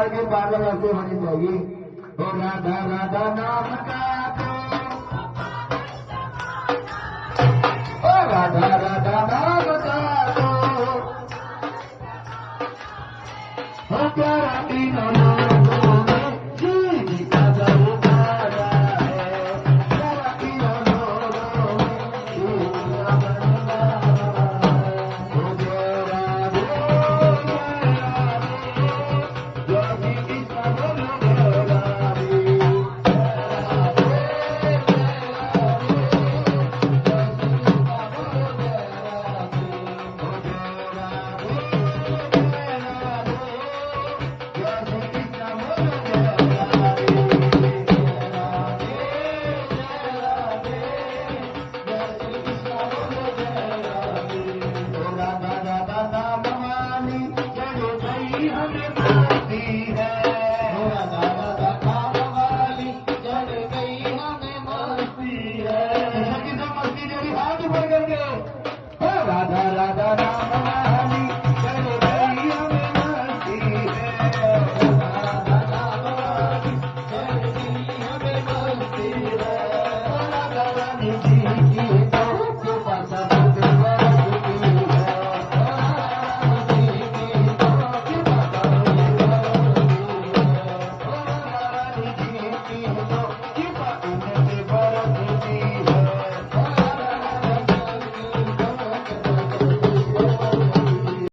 संसार के पागल ऐसे होने चाहिए। ओ राधा राधा नाम का ओ राधा राधा नाम का हो प्यारा तीनों लोगों में जी का उतारा है। प्यारा तीनों लोगों में जी का बंदा है। ओ जय राधे जय श्री कृष्ण बोलो जय राधे। हमें पाती है